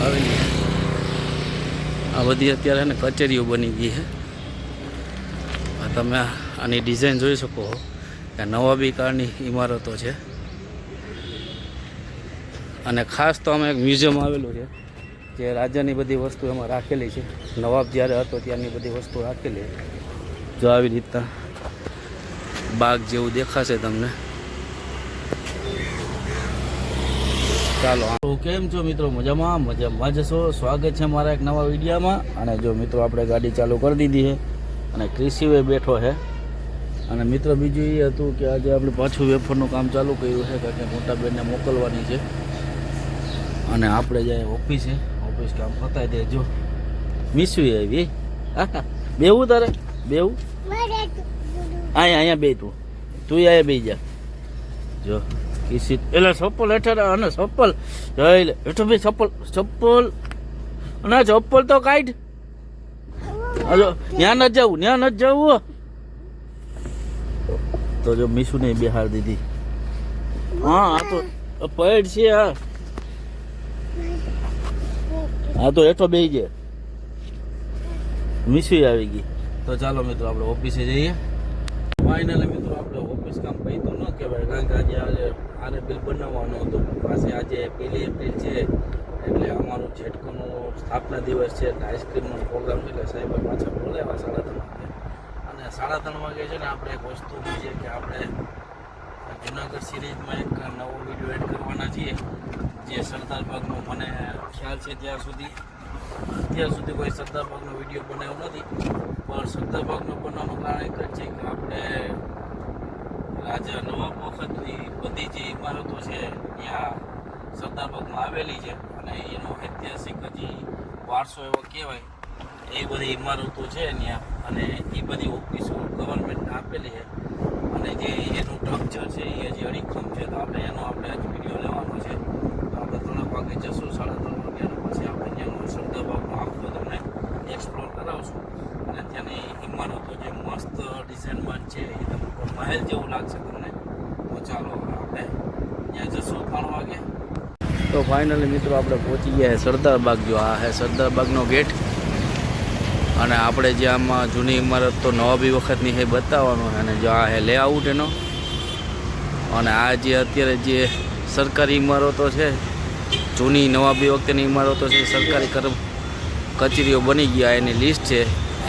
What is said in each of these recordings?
આવેલી છે. આ બધી અત્યારે ને કચેરીઓ બની ગઈ છે. તમે આની ડિઝાઇન જોઈ શકો કે નવાબી કાળની ઇમારતો છે. અને ખાસ તો અમે એક મ્યુઝિયમ આવેલું છે જે રાજાની બધી વસ્તુ એમાં રાખેલી છે. નવાબ જ્યારે હતો ત્યારની બધી વસ્તુ રાખેલી. જો આવી રીતના બાગ જેવું દેખાશે તમને. ચાલો, કેમ છો મિત્રો? મજામાં જશો. સ્વાગત છે મારા એક નવા વિડીયોમાં. અને જો મિત્રો આપણે ગાડી ચાલુ કરી દીધી છે અને ક્રિશિવે બેઠો છે. અને મિત્રો બીજું એ હતું કે આજે આપણે પાછું વેફરનું કામ ચાલુ કર્યું છે કારણ કે મોટા બેનને મોકલવાની છે. અને આપણે જાય ઓફિસ કામ પતાવી દેજો. મિસવી આવી બેવું તારે બેવું અહીંયા બે તું અહીંયા બે જા. જો કિસી એટલે ચપ્પલ હેઠળ અને ચપ્પલ જોઈ લે હેઠળ ભાઈ ચપ્પલ અને ચપ્પલ તો કાઢ. હલો ત્યાં નથી જવું તો જો મીસુ ને બિહાર દીધી. હા આ તો પેડ છે. હા તો હેઠો બે છે. મીસુ આવી ગઈ. તો ચાલો મિત્રો આપણે ઓફિસે જઈએ. ફાઇનલી મિત્રો આપણે ઓફિસ કામ પૈતું ન કહેવાય કારણ કે આજે આને બિલ બનાવવાનું હતું. પાસે આજે 1 એપ્રિલ છે એટલે અમારું જેટકોનો સ્થાપના દિવસ છે એટલે આઈસ્ક્રીમનો પ્રોગ્રામ છે એટલે સાહેબ પાછા બોલાવ્યા 3:30 વાગે. અને 3:30 વાગે છે ને આપણે એક વસ્તુ છે કે આપણે જુનાગઢ સિરીઝમાં એક નવો વિડીયો એડ કરવાના છીએ જે સરદાર બાગનો મને ખ્યાલ છે અત્યાર સુધી કોઈ સરદાર બાગનો વિડીયો બનાવ્યો નથી. પણ સરદાર બાગનો બનાવવાનું કારણ એક જ છે કે આપણે રાજા નવાબ વખતની બધી જે ઇમારતો છે ત્યાં સરદાર બાગમાં આવેલી છે અને એનો ઐતિહાસિક હજી વારસો એવો કહેવાય એ બધી ઇમારતો છે ત્યાં. અને એ બધી ઓફિસો ગવર્મેન્ટને આપેલી છે અને જે એનું સ્ટ્રક્ચર છે એ હજી અડીખમ છે. તો આપણે આજે વિડીયો લેવાનો છે. તો આપણે 3 વાગે જશું 3:30 વાગે અને પછી આપણે ત્યાંનો સરદાર બાગનો આખો તમને એક્સપ્લોર કરાવશું. અને ત્યાંની ઇમારતો જે મસ્ત ડિઝાઇનમાં છે એ તમને મહેલ જેવું લાગશે તમને. તો ચાલો આપણે ત્યાં જશું 3 વાગે. તો ફાઇનલી મિત્રો આપણે પહોંચી ગયા સરદાર બાગ. જો આ છે સરદાર બાગનો ગેટ. અને આપણે જે આમાં જૂની ઇમારત તો નવાબી વખતની છે બતાવવાનો. અને જો આ છે લેઆઉટ એનો. અને આ જે અત્યારે જે સરકારી ઇમારતો છે જૂની નવાબી વખતની ઇમારતો છે સરકારી કચેરીઓ બની ગયા એની લિસ્ટ છે.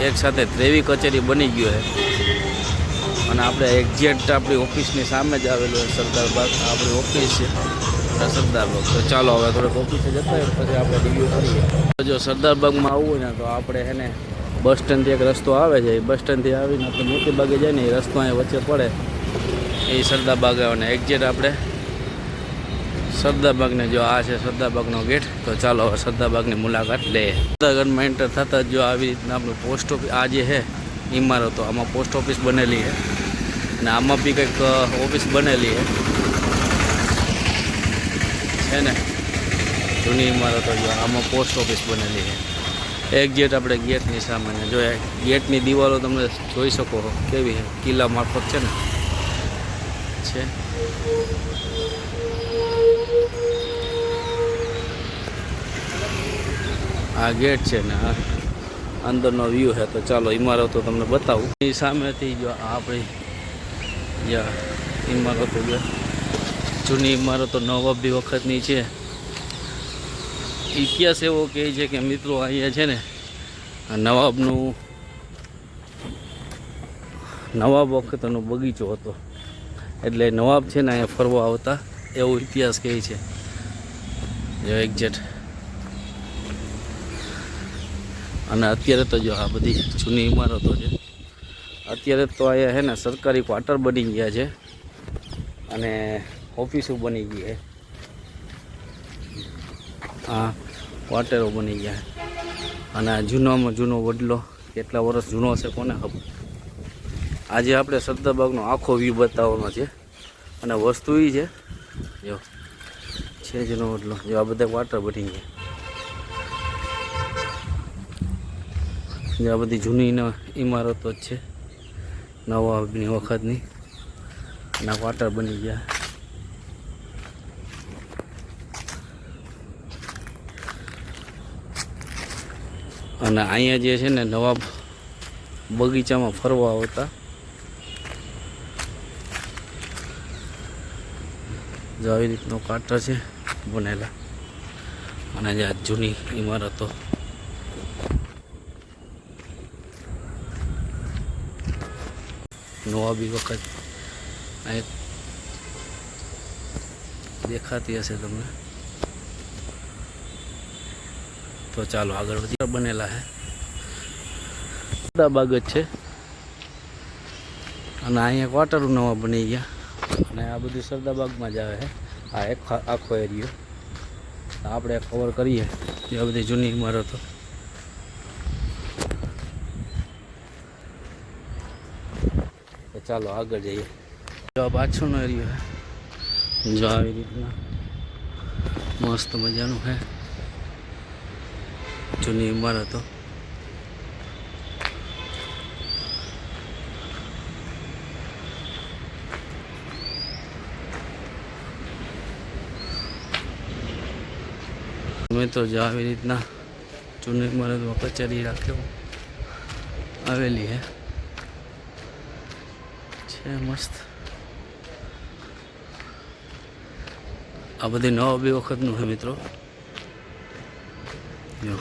એક સાથે 23 કચેરી બની ગયો છે. અને આપણે એક્ઝેક્ટ આપણી ઓફિસની સામે જ આવેલું છે સરદાર બાગ. આપણી ઓફિસ છે સરદાર બાગ. તો ચાલો હવે થોડુંક ઓફિસે જતા હોય પછી આપણે રિવ્યૂ કરીએ. જો સરદાર બાગમાં આવવું હોય ને તો આપણે એને બસ સ્ટેન્ડથી એક રસ્તો આવે છે. એ બસ સ્ટેન્ડથી આવીને આપણે મોતી બાગે જાય ને એ રસ્તો અહીંયા વચ્ચે પડે એ સરદાર બાગ આવે. અને એક્ઝેક્ટ આપણે સરદાર બાગને જો આ છે સરદાર બાગનો ગેટ. તો ચાલો હવે સરદાર બાગની મુલાકાત લઈએ. સરદારગઢમાં એન્ટર થતાં જો આવી રીતના આપણું પોસ્ટ ઓફિસ આ જે છે ઇમારતો આમાં પોસ્ટ ઓફિસ બનેલી છે. અને આમાં બી કંઈક ઓફિસ બનેલી છે ને જૂની ઇમારતો. જો આમાં પોસ્ટ ઓફિસ બનેલી છે એક્ઝેક્ટ આપણે ગેટની સામે. જો ગેટની દિવાલો તમે જોઈ શકો કેવી છે કિલ્લા મારફત છે ને છે. આ ગેટ છે ને આ અંદરનો વ્યૂ છે. તો ચાલો ઇમારતો તમને બતાવું. એ સામેથી જો આપણી જ્યાં ઇમારતો જૂની ઇમારતો નવાબી વખતની છે. ઇતિહાસ એવો કહે છે કે મિત્રો અહીંયા છે ને નવાબ વખતનો બગીચો હતો એટલે નવાબ છે ને અહીંયા ફરવા આવતા એવો ઇતિહાસ કહે છે. જો એક્ઝેક્ટ. અને અત્યારે તો જો આ બધી જૂની ઇમારતો છે. અત્યારે તો અહીંયા છે ને સરકારી ક્વાર્ટર બની ગયા છે અને ઓફિસો બની ગઈ છે. આ ક્વાર્ટરો બની ગયા અને આ જૂનામાં જૂનો વડલો કેટલા વર્ષ જૂનો હશે કોને ખબર. આજે આપણે સરદાર બાગનો આખો વ્યૂ બતાવવાનો છે. અને વસ્તુ એ છે જો છે જૂનો વડલો. જો આ બધા ક્વાર્ટર બની ગયા. આ બધી જૂની ઇમારતો જ છે નવાબની વખતની. અને ક્વાર્ટર બની ગયા. અને અહીંયા જે છે ને નવાબ બગીચામાં ફરવા આવતા. જો આવી રીતનો કાંટા છે બનેલા અને જે આ જૂની ઇમારતો. નવાબી વખત આ એક દેખાતી હશે તમને. તો ચાલો આગળ વધી. બનેલા છે બાગ જ છે અને અહીંયા ક્વાર્ટરો નવા બની ગયા અને આ બધું સરદારબાગમાં જ આવે છે. આ એક આખો એરિયો આપણે કવર કરીએ. એ બધી જૂની ઇમારતો. તો ચાલો આગળ જઈએ. જો આ પાછળનો એરિયો છે. જો આવી રીતના મસ્ત મજાનું છે જૂની ઇમારતો. મેં તો જો આવી રીતના જૂની ઇમારતમાં કચેરી રાખેલું આવેલી છે મસ્ત. આ બધી નવાબી વખતનું છે મિત્રો. જો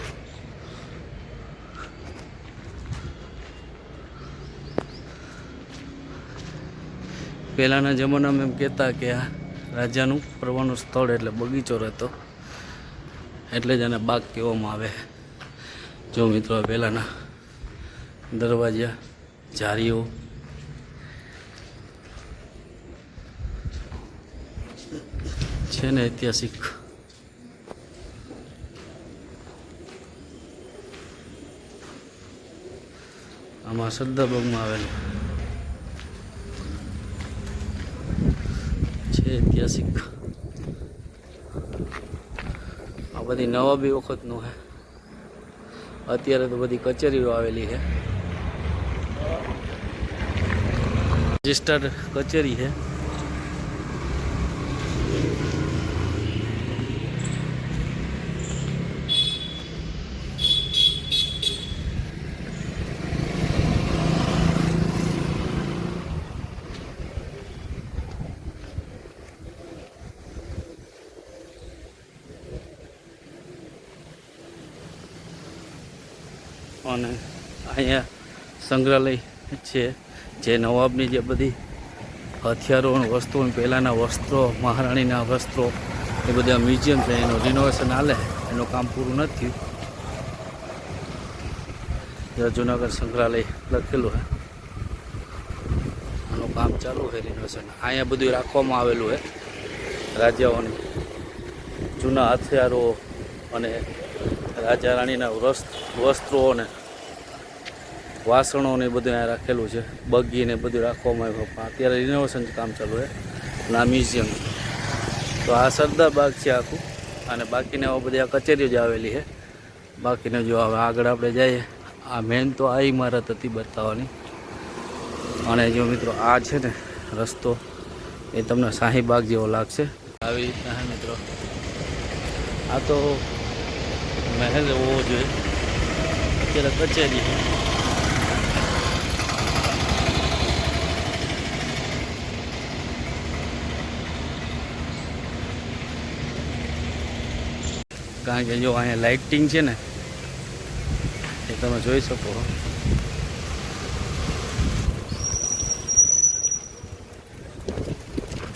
પહેલાંના જમાનામાં એમ કહેતા કે આ રાજાનું ફરવાનું સ્થળ એટલે બગીચો રહેતો, એટલે જ આને બાગ કહેવામાં આવે. જો મિત્રો પહેલાંના દરવાજા, જારીઓ, છે ને ઐતિહાસિક. આમાં સરદારબાગમાં આવેલું છે ઐતિહાસિક. આ બધી નવાબી વખતનું છે. અત્યારે તો બધી કચેરીઓ આવેલી છે. રજિસ્ટર્ડ કચેરી છે. અને અહીંયા સંગ્રહાલય છે જે નવાબની જે બધી હથિયારો અને વસ્તુઓ, પહેલાંના વસ્ત્રો, મહારાણીના વસ્ત્રો, એ બધા મ્યુઝિયમ છે. એનું રિનોવેશન હાલે, એનું કામ પૂરું નથી થયું. જુનાગઢ સંગ્રહાલય લખેલું છે, આનું કામ ચાલુ છે રિનોવેશન. અહીંયા બધું રાખવામાં આવેલું છે રાજાઓની જૂના હથિયારો અને રાજા રાણીના વસ્ત્રો ને વાસણો ને બધું અહીંયા રાખેલું છે. બગી ને બધું રાખવામાં આવ્યું. પણ અત્યારે રિનોવેશન કામ ચાલુ છે અને આ મ્યુઝિયમ. તો આ સરદારબાગ છે આખું. અને બાકીને બધી આ કચેરીઓ જ આવેલી છે. બાકીને જો હવે આગળ આપણે જઈએ. આ મેન તો આ ઇમારત હતી બતાવવાની. અને જો મિત્રો આ છે ને રસ્તો, એ તમને શાહીબાગ જેવો લાગશે. આવી રીતના છે મિત્રો. આ તો મહેલ હોવો જોઈએ, અત્યારે કચેરી છે. કારણ કે જો અહીંયા લાઇટિંગ છે ને એ તમે જોઈ શકો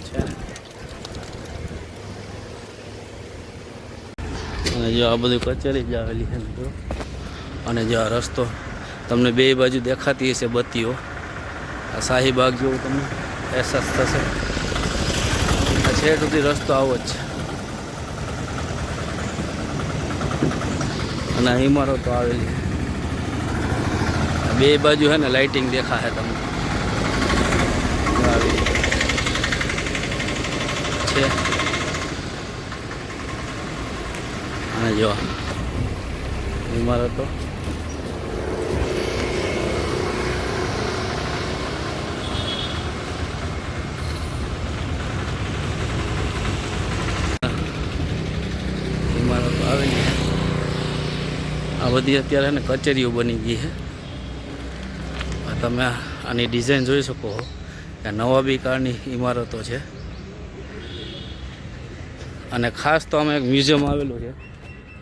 છે. અને જો આ બધું કચેરી જ આવેલી છે મિત્રો. અને જો આ રસ્તો તમને બે બાજુ દેખાતી હશે બત્તીઓ. આ શાહીબાગ જેવું તમને અહેસાસ થશે. આ છેક સુધી રસ્તો આવો જ છે. અને ઇમારતો આવેલી બે બાજુ છે ને લાઇટિંગ દેખાશે તમને આવી છે. અને જો ઇમારતો આવેલી. આ બધી અત્યારે ને કચેરીઓ બની ગઈ છે. તમે આની ડિઝાઇન જોઈ શકો કે નવાબી કાળની ઇમારતો છે. અને ખાસ તો આમાં એક મ્યુઝિયમ આવેલું છે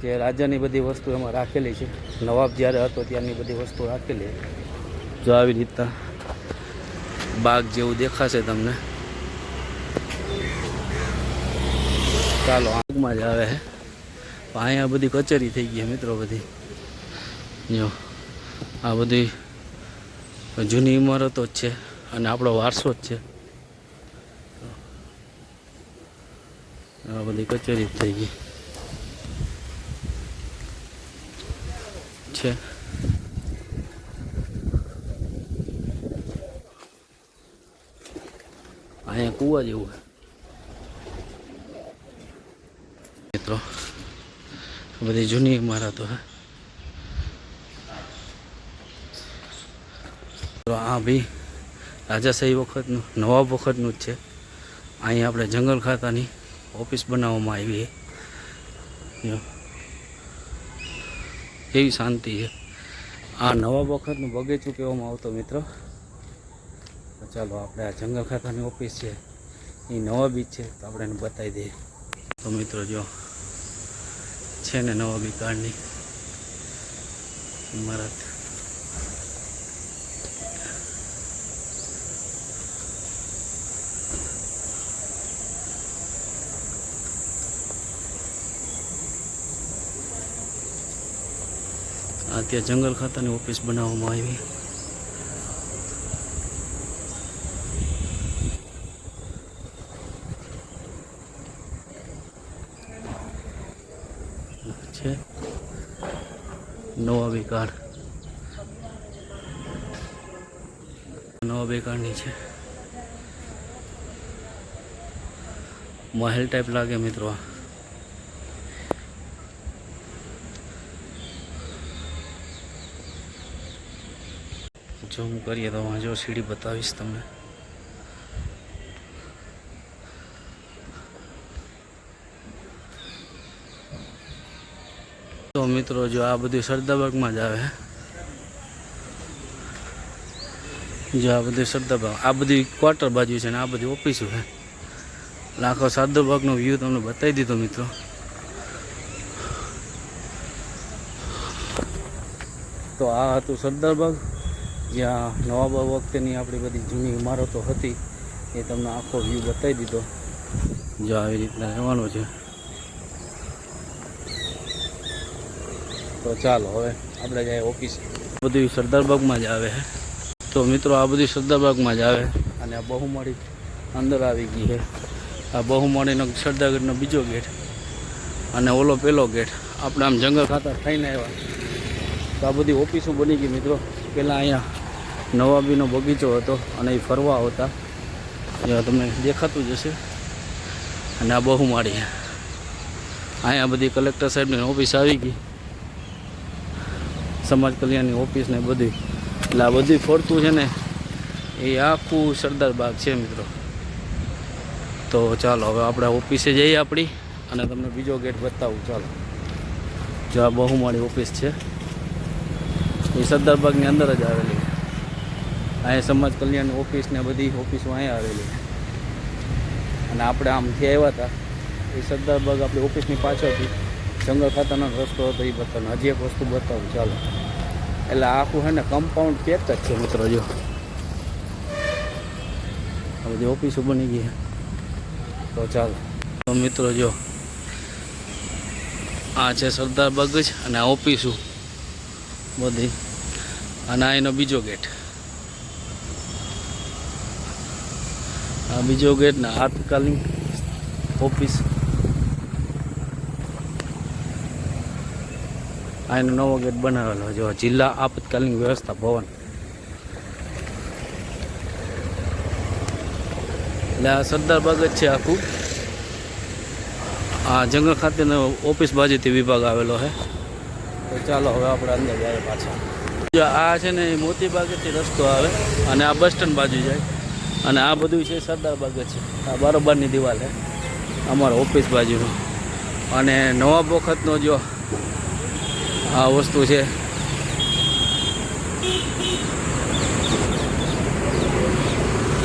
જે રાજાની બધી વસ્તુ એમાં રાખેલી છે. નવાબ જ્યારે હતો ત્યારની બધી વસ્તુ રાખેલી. જો આવી રીતના બાગ જેવું દેખાશે તમને. ચાલો આગમાં જ આવે છે. અહીંયા બધી કચેરી થઈ ગઈ મિત્રો બધી. જો આ બધી જૂની ઇમારતો જ છે અને આપણો વારસો જ છે. આ બધી કચેરી થઈ ગઈ છે. અહીંયા કૂવા જેવું મિત્રો. બધી જૂની ઇમારતો હે. આ બી રાજાશાહી વખતનું, નવાબ વખતનું જ છે. અહીંયા આપણે જંગલ ખાતાની ઓફિસ બનાવવામાં આવી છે. કેવી શાંતિ છે. આ નવાબ વખતનું બગીચું કહેવામાં આવતો મિત્રો. ચાલો આપણે આ જંગલ ખાતાની ઓફિસ છે એ નવાબી છે તો આપણે એને બતાવી દઈએ. તો મિત્રો જો છે ને નવાબી કાળની ઇમારત. આ ત્યાં જંગલ ખાતાની ઓફિસ બનાવવામાં આવી. છે નવાબી કાળ. નવાબી કાળની છે. મહેલ ટાઈપ લાગે મિત્રો. ઝૂમ કરીએ તો જો સીડી બતાવીશ તમને. તો મિત્રો જો આ બધું સરદારબાગમાં જ આવે. જો આ બધું સરદારબાગ, આ બધી ક્વાર્ટર બાજુ છે ને આ બધી ઓફિસો છે. આખો સરદારબાગનો વ્યૂ તમને બતાવી દીધો મિત્રો. તો આ હતું સરદારબાગ, જ્યાં નવાબ વખતેની આપણી બધી જૂની ઇમારતો હતી એ તમને આખો વ્યૂ બતાવી દીધો. જો આવી રીતના રહેવાનું છે. તો ચાલો હવે આપણે જાય ઓફિસ. બધું સરદારબાગમાં જ આવે. તો મિત્રો આ બધું સરદારબાગમાં જ આવે. અને આ બહુમાળી અંદર આવી ગઈ છે. આ બહુમાળીનો સરદારગઢનો બીજો ગેટ અને ઓલો પહેલો ગેટ. આપણે આમ જંગલ ખાતા થઈને આવ્યા તો આ બધી ઓફિસો બની ગઈ મિત્રો. પહેલાં અહીંયા નવાબીનો બગીચો હતો અને એ ફરવા આવતા, જ્યાં તમને દેખાતું જ હશે. અને આ બહુમાળી, અહીંયા બધી કલેક્ટર સાહેબની ઓફિસ આવી ગઈ, સમાજ કલ્યાણની ઓફિસ ને બધી. એટલે આ બધી ફરતું છે ને એ આખું સરદારબાગ છે મિત્રો. તો ચાલો હવે આપણે ઓફિસે જઈએ આપણી અને તમને બીજો ગેટ બતાવું. ચાલો જો આ બહુમાળી ઓફિસ છે એ સરદારબાગની અંદર જ આવેલી. અહીંયા સમાજ કલ્યાણની ઓફિસ ને બધી ઓફિસો અહીંયા આવેલી. અને આપણે આમથી આવ્યા હતા એ સરદારબાગ આપણી ઓફિસની પાછળથી જંગલ ખાતાનો રસ્તો હતો એ બતાવું. હજી એક વસ્તુ બતાવું ચાલો. એટલે આખું છે ને કમ્પાઉન્ડ પેક જ છે મિત્રો. જો આ બધી ઓફિસો બની ગઈ. તો ચાલો તો મિત્રો જો આ છે સરદારબાગ જ અને આ ઓફિસો બધી. અને આ એનો બીજો ગેટ. આ બીજો ગેટ ને આપાતકાલીન ઓફિસ. આ એનો નવો ગેટ બનાવેલો જો જિલ્લા આપાતકાલીન વ્યવસ્થા ભવન. એટલે આ સરદારબાગ જ છે આખું. આ જંગલ ખાતેનો ઓફિસ બાજુથી વિભાગ આવેલો છે. તો ચાલો હવે આપણે અંદર જઈએ પાછા. જો આ છે ને એ મોતીબાગથી રસ્તો આવે અને આ બસ સ્ટેન્ડ બાજુ જાય. અને આ બધું છે સરદારબાગ જ છે. આ બરોબરની દિવાલ છે અમારા ઓફિસ બાજુનો. અને નવાબ વખતનો જો આ વસ્તુ છે.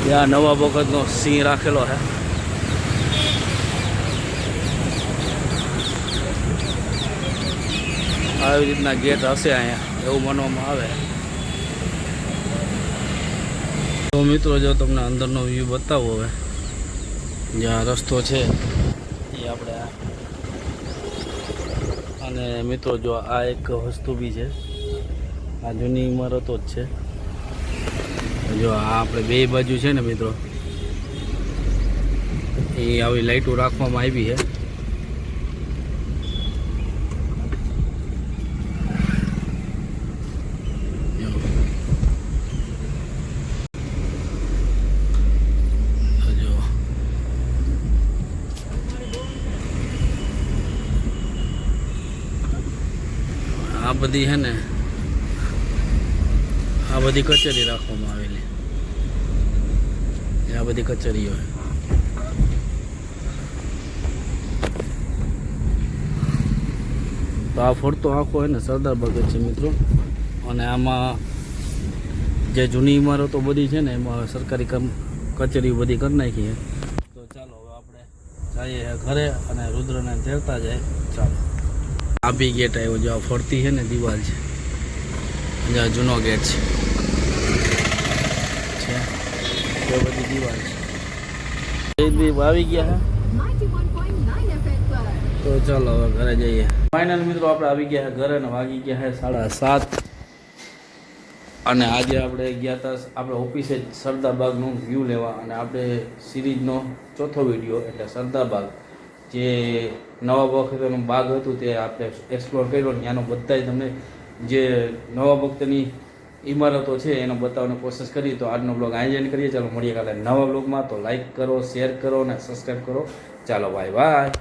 ત્યાં નવા વખતનો સિંહ રાખેલો છે. આવી રીતના ગેટ હશે અહીંયા એવું માનવામાં આવે. તો મિત્રો જો તમને અંદરનો વ્યૂ બતાવો હવે, જ્યાં રસ્તો છે એ આપણે અને મિત્રો જો આ એક વસ્તુ બી છે, આ જૂની ઇમારતો જ છે. જો આ આપણે બે બાજુ છે ને મિત્રો, એ આવી લાઈટો રાખવામાં આવી છે. આ બધી છે ને, આ બધી કચેરી રાખવામાં આવેલી, આ બધી કચેરીઓ. તો આ ફરતો આખો છે ને સરદારબાગ જ છે મિત્રો. અને આમાં જે જૂની ઇમારતો બધી છે ને એમાં સરકારી કચેરીઓ બધી કરી નાખી છે. તો ચાલો હવે આપણે જઈએ ઘરે અને રુદ્રને તેડતા જાય. ચાલો, આ બી ગેટ આવ્યો, જો ફરતી છે ને દિવાલ છે, જ્યાં જૂનો ગેટ છે એ બધી દિવાલ છે. બી આવી ગયા છે. તો ચાલો હવે ઘરે જઈએ. ફાઇનલ મિત્રો આપણે આવી ગયા છે ઘરે ને વાગી ગયા છે 7:30. અને આજે આપણે ગયા હતા આપણે ઓફિસે સરદારબાગનું વ્યૂ લેવા, અને આપણે સિરીઝનો ચોથો વિડીયો એટલે સરદારબાગ જે નવા વખતનું બાગ હતું તે આપણે એક્સપ્લોર કર્યો. ત્યાંનો બધાય તમને જે નવા વખતની ઇમારતો છે એનો બતાવવાની કોશિશ કરી. તો આજનો બ્લોગ અહીં એન્ડ કરીએ. ચાલો મળીએ કાલે નવા બ્લોગમાં. તો લાઈક કરો, શેર કરો અને સબસ્ક્રાઈબ કરો. ચાલો બાય બાય.